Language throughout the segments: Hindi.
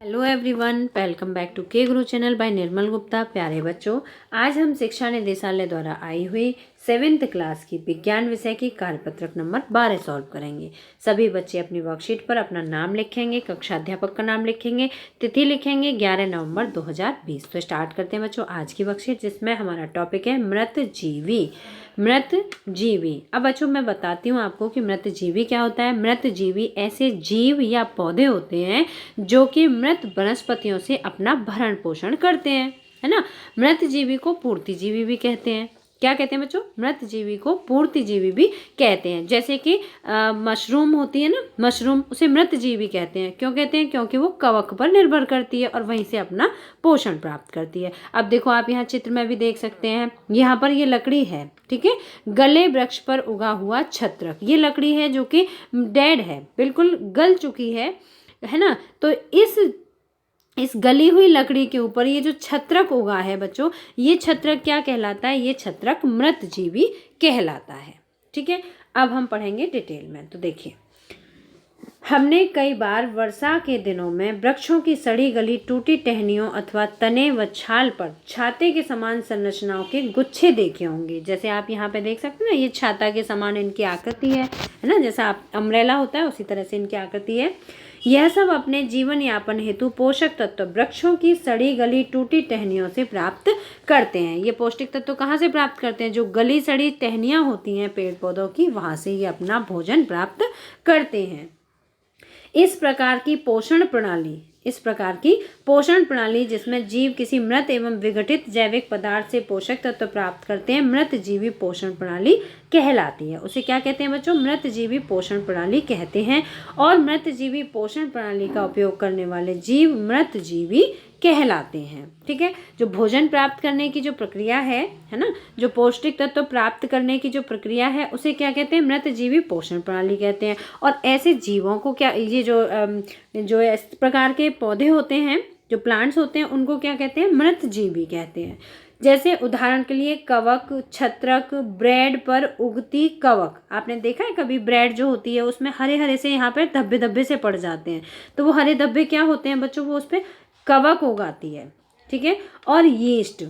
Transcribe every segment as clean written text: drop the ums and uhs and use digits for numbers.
Hello everyone, welcome back to K Guru channel bye निर्मल गुप्ता। प्यारे बच्चों, आज हम शिक्षा निदेशालय द्वारा आई हुई 7th क्लास की विज्ञान विषय की कार्यपत्रक नंबर 12 सॉल्व करेंगे। सभी बच्चे अपनी वर्कशीट पर अपना नाम लिखेंगे, कक्षाध्यापक का नाम लिखेंगे, तिथि लिखेंगे 11 नवंबर 2020। तो स्टार्ट करते हैं बच्चों आज की वर्कशीट, जिसमें हमारा टॉपिक है मृतजीवी। मृतजीवी। अब बच्चों मैं बताती हूँ आपको कि मृतजीवी क्या होता है। मृतजीवी ऐसे जीव या पौधे होते हैं जो कि मृत वनस्पतियों से अपना भरण पोषण करते हैं, है ना। मृतजीवी को पूर्तिजीवी भी कहते हैं। क्या कहते हैं बच्चों? मृतजीवी को पूर्तिजीवी भी कहते हैं। जैसे कि मशरूम होती है ना, मशरूम, उसे मृतजीवी कहते हैं। क्यों कहते हैं? क्योंकि वो कवक पर निर्भर करती है और वहीं से अपना पोषण प्राप्त करती है। अब देखो, आप यहाँ चित्र में भी देख सकते हैं, यहाँ पर ये लकड़ी है, ठीक है। गले वृक्ष पर उगा हुआ छत्रक, ये लकड़ी है जो कि डेड है, बिल्कुल गल चुकी है ना। तो इस गली हुई लकड़ी के ऊपर ये जो छत्रक उगा है बच्चों, ये छत्रक क्या कहलाता है? ये छत्रक मृतजीवी कहलाता है, ठीक है। अब हम पढ़ेंगे डिटेल में। तो देखिए, हमने कई बार वर्षा के दिनों में वृक्षों की सड़ी गली टूटी टहनियों अथवा तने व छाल पर छाते के समान संरचनाओं के गुच्छे देखे होंगे। जैसे आप यहाँ पे देख सकते हैं ना, ये छाता के समान इनकी आकृति है ना, जैसा आप अम्ब्रेला होता है उसी तरह से इनकी आकृति है। यह सब अपने जीवन यापन हेतु पोषक तत्व वृक्षों की सड़ी गली टूटी टहनियों से प्राप्त करते हैं। ये पौष्टिक तत्व कहाँ से प्राप्त करते हैं? जो गली सड़ी टहनियाँ होती हैं पेड़ पौधों की, वहाँ से ये अपना भोजन प्राप्त करते हैं। इस प्रकार की पोषण प्रणाली जिसमें जीव किसी मृत एवं विघटित जैविक पदार्थ से पोषक तत्व प्राप्त करते हैं, मृतजीवी पोषण प्रणाली कहलाती है। उसे क्या कहते हैं बच्चों? मृतजीवी पोषण प्रणाली कहते हैं। और मृतजीवी पोषण प्रणाली का उपयोग करने वाले जीव मृतजीवी कहलाते हैं, ठीक है। जो भोजन प्राप्त करने की जो प्रक्रिया है ना, जो पौष्टिक तत्व प्राप्त करने की जो प्रक्रिया है, उसे क्या कहते हैं? मृतजीवी पोषण प्रणाली कहते हैं। और ऐसे जीवों को क्या, ये जो इस प्रकार के पौधे होते हैं, जो प्लांट्स होते हैं, उनको क्या कहते हैं? मृतजीवी कहते हैं। जैसे उदाहरण के लिए कवक, छत्रक, ब्रेड पर उगती कवक। आपने देखा है कभी? ब्रेड जो होती है उसमें हरे हरे से यहाँ पर धब्बे धब्बे से पड़ जाते हैं, तो वो हरे धब्बे क्या होते हैं बच्चों? वो उस पर कवक उगाती है, ठीक है। और यीस्ट,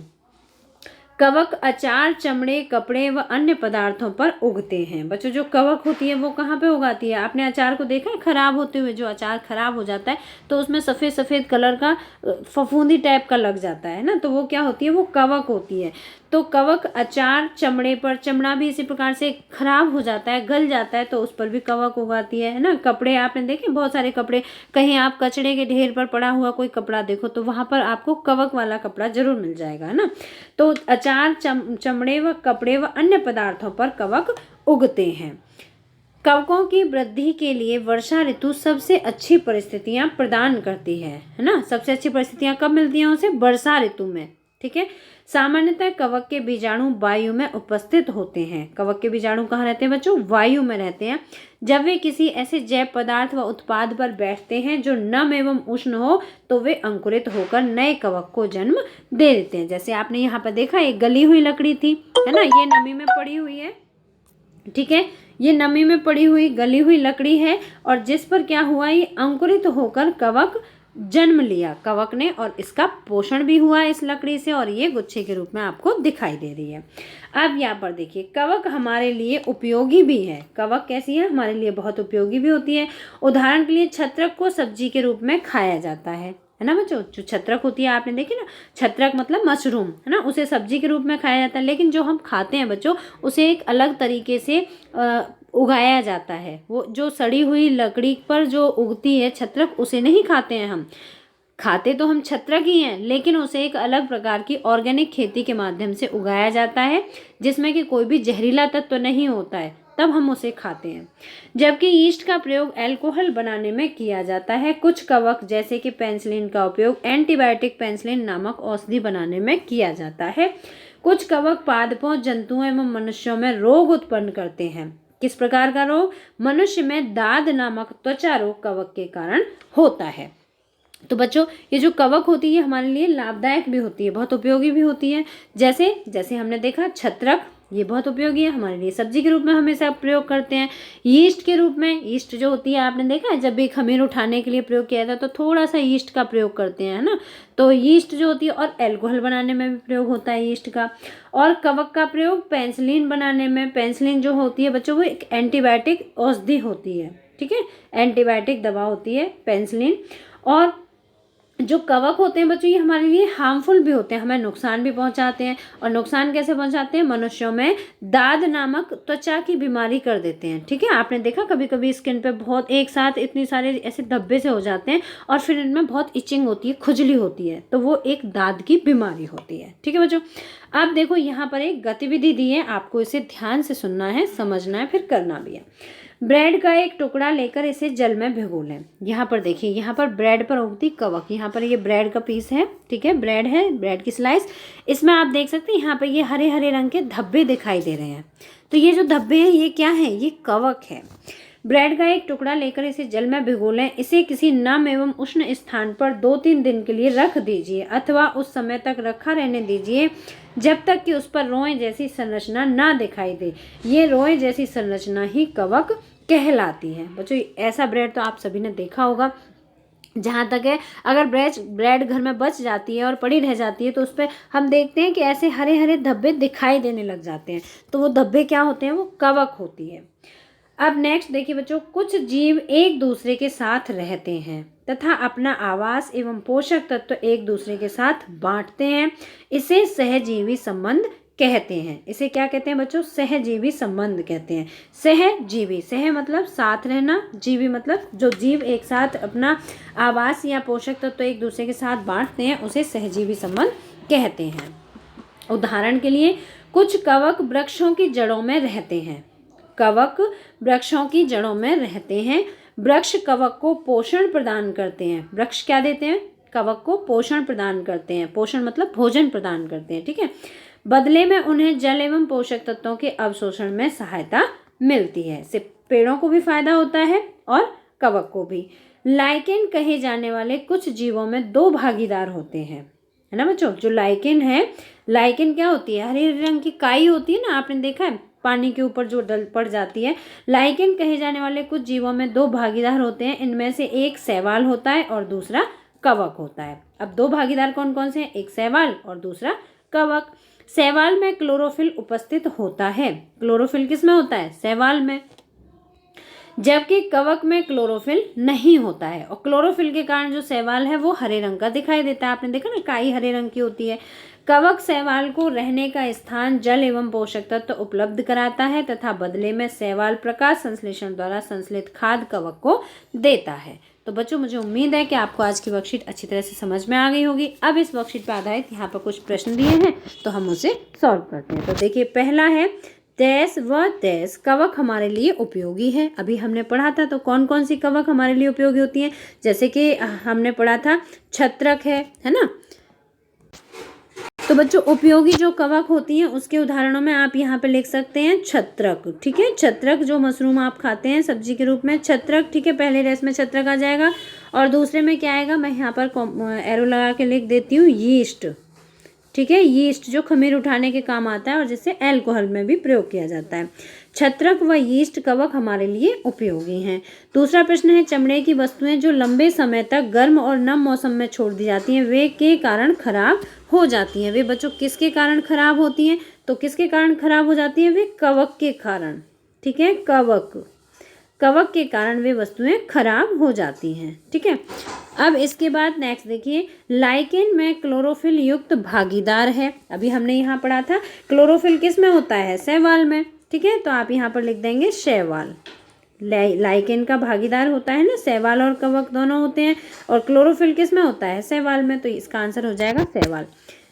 कवक अचार, चमड़े, कपड़े व अन्य पदार्थों पर उगते हैं। बच्चों, जो कवक होती है वो कहाँ पे उगाती है? आपने अचार को देखा है खराब होते हुए? जो अचार खराब हो जाता है तो उसमें सफ़ेद सफ़ेद कलर का फफूंदी टाइप का लग जाता है ना, तो वो क्या होती है? वो कवक होती है। तो कवक अचार, चमड़े पर, चमड़ा भी इसी प्रकार से खराब हो जाता है, गल जाता है, तो उस पर भी कवक उगाती है ना। कपड़े आपने देखे, बहुत सारे कपड़े, कहीं आप कचड़े के ढेर पर पड़ा हुआ कोई कपड़ा देखो तो वहाँ पर आपको कवक वाला कपड़ा जरूर मिल जाएगा, है ना। तो अचार, चमड़े व कपड़े व अन्य पदार्थों पर कवक उगते हैं। कवकों की वृद्धि के लिए वर्षा ऋतु सबसे अच्छी परिस्थितियां प्रदान करती है ना। सबसे अच्छी परिस्थितियां कब मिलती हैं उसे? वर्षा ऋतु में, ठीक है। सामान्यतः कवक के बीजाणु वायु में उपस्थित होते हैं। कवक के बीजाणु कहाँ रहते हैं बच्चों? वायु में रहते हैं। जब वे किसी ऐसे जैव पदार्थ व उत्पाद पर बैठते हैं जो नम एवं उष्ण हो, तो वे अंकुरित होकर नए कवक को जन्म दे देते हैं। जैसे आपने यहाँ पर देखा, एक गली हुई लकड़ी थी, है ना, ये नमी में पड़ी हुई है, ठीक है। ये नमी में पड़ी हुई गली हुई लकड़ी है और जिस पर क्या हुआ? ये अंकुरित होकर कवक जन्म लिया, कवक ने, और इसका पोषण भी हुआ इस लकड़ी से, और ये गुच्छे के रूप में आपको दिखाई दे रही है। अब यहाँ पर देखिए, कवक हमारे लिए उपयोगी भी है। कवक कैसी है? हमारे लिए बहुत उपयोगी भी होती है। उदाहरण के लिए छत्रक को सब्जी के रूप में खाया जाता है ना बच्चों। जो छत्रक होती है, आपने देखी ना, छत्रक मतलब मशरूम, है ना, उसे सब्जी के रूप में खाया जाता है। लेकिन जो हम खाते हैं बच्चों, उसे एक अलग तरीके से उगाया जाता है। वो जो सड़ी हुई लकड़ी पर जो उगती है छत्रक, उसे नहीं खाते हैं हम। खाते तो हम छत्रक ही हैं, लेकिन उसे एक अलग प्रकार की ऑर्गेनिक खेती के माध्यम से उगाया जाता है, जिसमें कि कोई भी जहरीला तत्व तो नहीं होता है, तब हम उसे खाते हैं। जबकि यीस्ट का प्रयोग अल्कोहल बनाने में किया जाता है। कुछ कवक जैसे कि पेनिसिलिन का उपयोग एंटीबायोटिक पेनिसिलिन नामक औषधि बनाने में किया जाता है। कुछ कवक पादपों, जंतुओं एवं मनुष्यों में रोग उत्पन्न करते हैं। किस प्रकार का रोग? मनुष्य में दाद नामक त्वचा रोग कवक के कारण होता है। तो बच्चों, ये जो कवक होती है हमारे लिए लाभदायक भी होती है, बहुत उपयोगी भी होती है। जैसे हमने देखा छत्रक, ये बहुत उपयोगी है हमारे लिए। सब्जी के रूप में हमेशा प्रयोग करते हैं। यीस्ट के रूप में, यीस्ट जो होती है आपने देखा है जब भी खमीर उठाने के लिए प्रयोग किया था तो थोड़ा सा यीस्ट का प्रयोग करते हैं, है ना। तो यीस्ट जो होती है, और एल्कोहल बनाने में भी प्रयोग होता है यीस्ट का। और कवक का प्रयोग पेंसिलिन बनाने में, पेंसिलिन जो होती है बच्चों वो एक एंटीबायोटिक औषधि होती है, ठीक है, एंटीबायोटिक दवा होती है पेंसिलिन। और जो कवक होते हैं बच्चों ये हमारे लिए हार्मफुल भी होते हैं, हमें नुकसान भी पहुंचाते हैं। और नुकसान कैसे पहुंचाते हैं? मनुष्यों में दाद नामक त्वचा की बीमारी कर देते हैं, ठीक है। आपने देखा कभी कभी स्किन पे बहुत एक साथ इतनी सारे ऐसे धब्बे से हो जाते हैं और फिर इनमें बहुत इचिंग होती है, खुजली होती है, तो वो एक दाद की बीमारी होती है, ठीक है बच्चों। अब देखो यहाँ पर एक गतिविधि दी है, आपको इसे ध्यान से सुनना है, समझना है, फिर करना भी है। ब्रेड का एक टुकड़ा लेकर इसे जल में भिगो लें। यहाँ पर देखिए, यहाँ पर ब्रेड पर उगती कवक, यहाँ पर ये ब्रेड का पीस है, ठीक है, ब्रेड है, ब्रेड की स्लाइस। इसमें आप देख सकते हैं यहाँ पर ये हरे हरे रंग के धब्बे दिखाई दे रहे हैं। तो ये जो धब्बे हैं ये क्या है? ये कवक है। ब्रेड का एक टुकड़ा लेकर इसे जल में भिगो लें। इसे किसी नम एवं उष्ण स्थान पर 2-3 दिन के लिए रख दीजिए अथवा उस समय तक रखा रहने दीजिए जब तक कि उस पर रोए जैसी संरचना ना दिखाई दे। ये रोए जैसी संरचना ही कवक कहलाती है। बच्चों ऐसा ब्रेड तो आप सभी ने देखा होगा, जहाँ तक है अगर ब्रेड घर में बच जाती है और पड़ी रह जाती है तो उस पर हम देखते हैं कि ऐसे हरे हरे धब्बे दिखाई देने लग जाते हैं। तो वो धब्बे क्या होते हैं? वो कवक होती है। अब नेक्स्ट देखिए बच्चों, कुछ जीव एक दूसरे के साथ रहते हैं तथा अपना आवास एवं पोषक तत्व एक दूसरे के साथ बांटते हैं। इसे सहजीवी संबंध कहते हैं। इसे क्या कहते हैं बच्चों? सहजीवी संबंध कहते हैं। सहजीवी, सह मतलब साथ रहना, जीवी मतलब जो जीव एक साथ अपना आवास या पोषक तत्व एक दूसरे के साथ बांटते हैं उसे सहजीवी संबंध कहते हैं। उदाहरण के लिए कुछ कवक वृक्षों की जड़ों में रहते हैं। कवक वृक्षों की जड़ों में रहते हैं। वृक्ष कवक को पोषण प्रदान करते हैं। वृक्ष क्या देते हैं? कवक को पोषण प्रदान करते हैं। पोषण मतलब भोजन प्रदान करते हैं, ठीक है। बदले में उन्हें जल एवं पोषक तत्वों के अवशोषण में सहायता मिलती है। इससे पेड़ों को भी फायदा होता है और कवक को भी। लाइकेन कहे जाने वाले कुछ जीवों में 2 भागीदार होते हैं, है ना बच्चों। जो लाइकेन है, लाइकेन क्या होती है? हरे रंग की काई होती है ना, आपने देखा है पानी के ऊपर जो डल पड़ जाती है। लाइकेन कहे जाने वाले कुछ जीवों में 2 भागीदार होते हैं। इनमें से एक शैवाल होता है और दूसरा कवक होता है। अब 2 भागीदार कौन कौन से हैं? एक शैवाल और दूसरा कवक। शैवाल में क्लोरोफिल उपस्थित होता है। क्लोरोफिल किस में होता है? शैवाल में। जबकि कवक में क्लोरोफिल नहीं होता है। और क्लोरोफिल के कारण जो शैवाल है वो हरे रंग का दिखाई देता है। आपने देखा ना, काई हरे रंग की होती है। कवक शैवाल को रहने का स्थान, जल एवं पोषक तत्व उपलब्ध कराता है तथा बदले में शैवाल प्रकाश संश्लेषण द्वारा संश्लेषित खाद्य कवक को देता है। तो बच्चों मुझे उम्मीद है कि आपको आज की वर्कशीट अच्छी तरह से समझ में आ गई होगी। अब इस वर्कशीट पर आधारित यहाँ पर कुछ प्रश्न दिए हैं तो हम उसे सॉल्व करते हैं। तो देखिए, पहला है देश व देश कवक हमारे लिए उपयोगी है। अभी हमने पढ़ा था तो कौन कौन सी कवक हमारे लिए उपयोगी होती हैं? जैसे कि हमने पढ़ा था छत्रक है ना। तो बच्चों उपयोगी जो कवक होती हैं उसके उदाहरणों में आप यहाँ पे लिख सकते हैं छत्रक, ठीक है। छत्रक जो मशरूम आप खाते हैं सब्जी के रूप में, छत्रक, ठीक है। पहले रेस में छत्रक आ जाएगा और दूसरे में क्या आएगा? मैं यहाँ पर एरो लगा के लिख देती हूँ, यीस्ट, ठीक है। यीस्ट जो खमीर उठाने के काम आता है और जिससे अल्कोहल में भी प्रयोग किया जाता है। छत्रक व यीस्ट कवक हमारे लिए उपयोगी हैं। दूसरा प्रश्न है, चमड़े की वस्तुएं जो लंबे समय तक गर्म और नम मौसम में छोड़ दी जाती हैं वे के कारण खराब हो जाती हैं। वे बच्चों किसके कारण खराब होती हैं? तो किसके कारण खराब हो जाती हैं? वे कवक के कारण, ठीक है। कवक के कारण वे वस्तुएं खराब हो जाती हैं, ठीक है। अब इसके बाद नेक्स्ट देखिए, लाइकेन में क्लोरोफिल युक्त भागीदार है। अभी हमने यहाँ पढ़ा था क्लोरोफिल किस में होता है? शैवाल में, ठीक है। तो आप यहाँ पर लिख देंगे शैवाल। लाइकेन का भागीदार होता है ना, शैवाल और कवक दोनों होते हैं। और क्लोरोफिल किस में होता है? शैवाल में। तो इसका आंसर हो जाएगा शैवाल।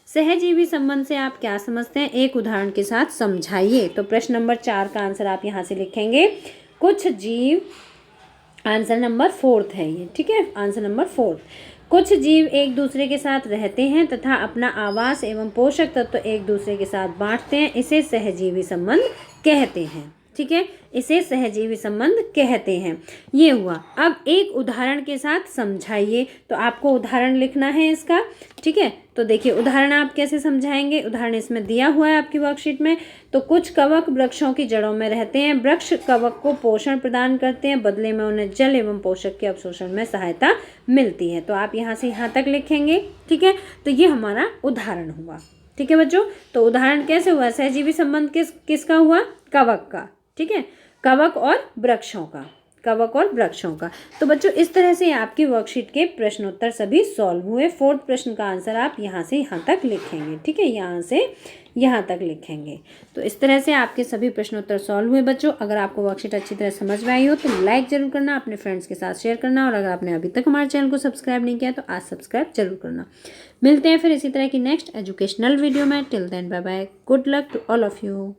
सहजीवी संबंध से आप क्या समझते हैं? एक उदाहरण के साथ समझाइए। तो प्रश्न नंबर 4 का आंसर आप यहाँ से लिखेंगे, कुछ जीव, आंसर नंबर 4 है ये, ठीक है। आंसर नंबर 4, कुछ जीव एक दूसरे के साथ रहते हैं तथा अपना आवास एवं पोषक तत्व एक दूसरे के साथ बांटते हैं। इसे सहजीवी संबंध कहते हैं। ठीक है, इसे सहजीवी संबंध कहते हैं। ये हुआ। अब एक उदाहरण के साथ समझाइए, तो आपको उदाहरण लिखना है इसका। ठीक है, तो देखिए उदाहरण आप कैसे समझाएंगे। उदाहरण इसमें दिया हुआ है आपकी वर्कशीट में। तो कुछ कवक वृक्षों की जड़ों में रहते हैं। वृक्ष कवक को पोषण प्रदान करते हैं, बदले में उन्हें जल एवं पोषक के अवशोषण में सहायता मिलती है। तो आप यहाँ से यहाँ तक लिखेंगे। ठीक है, तो ये हमारा उदाहरण हुआ। ठीक है बच्चों, तो उदाहरण कैसे हुआ, सहजीवी संबंध किसका हुआ, कवक का। ठीक है, कवक और वृक्षों का, कवक और वृक्षों का। तो बच्चों इस तरह से आपकी वर्कशीट के प्रश्नोत्तर सभी सॉल्व हुए। 4th प्रश्न का आंसर आप यहाँ से यहाँ तक लिखेंगे। ठीक है, यहाँ से यहाँ तक लिखेंगे। तो इस तरह से आपके सभी प्रश्नोत्तर सॉल्व हुए। बच्चों अगर आपको वर्कशीट अच्छी तरह समझ में आई हो तो लाइक जरूर करना, अपने फ्रेंड्स के साथ शेयर करना, और अगर आपने अभी तक हमारे चैनल को सब्सक्राइब नहीं किया तो आज सब्सक्राइब जरूर करना। मिलते हैं फिर इसी तरह की नेक्स्ट एजुकेशनल वीडियो में। Till then bye bye, good luck to all of you.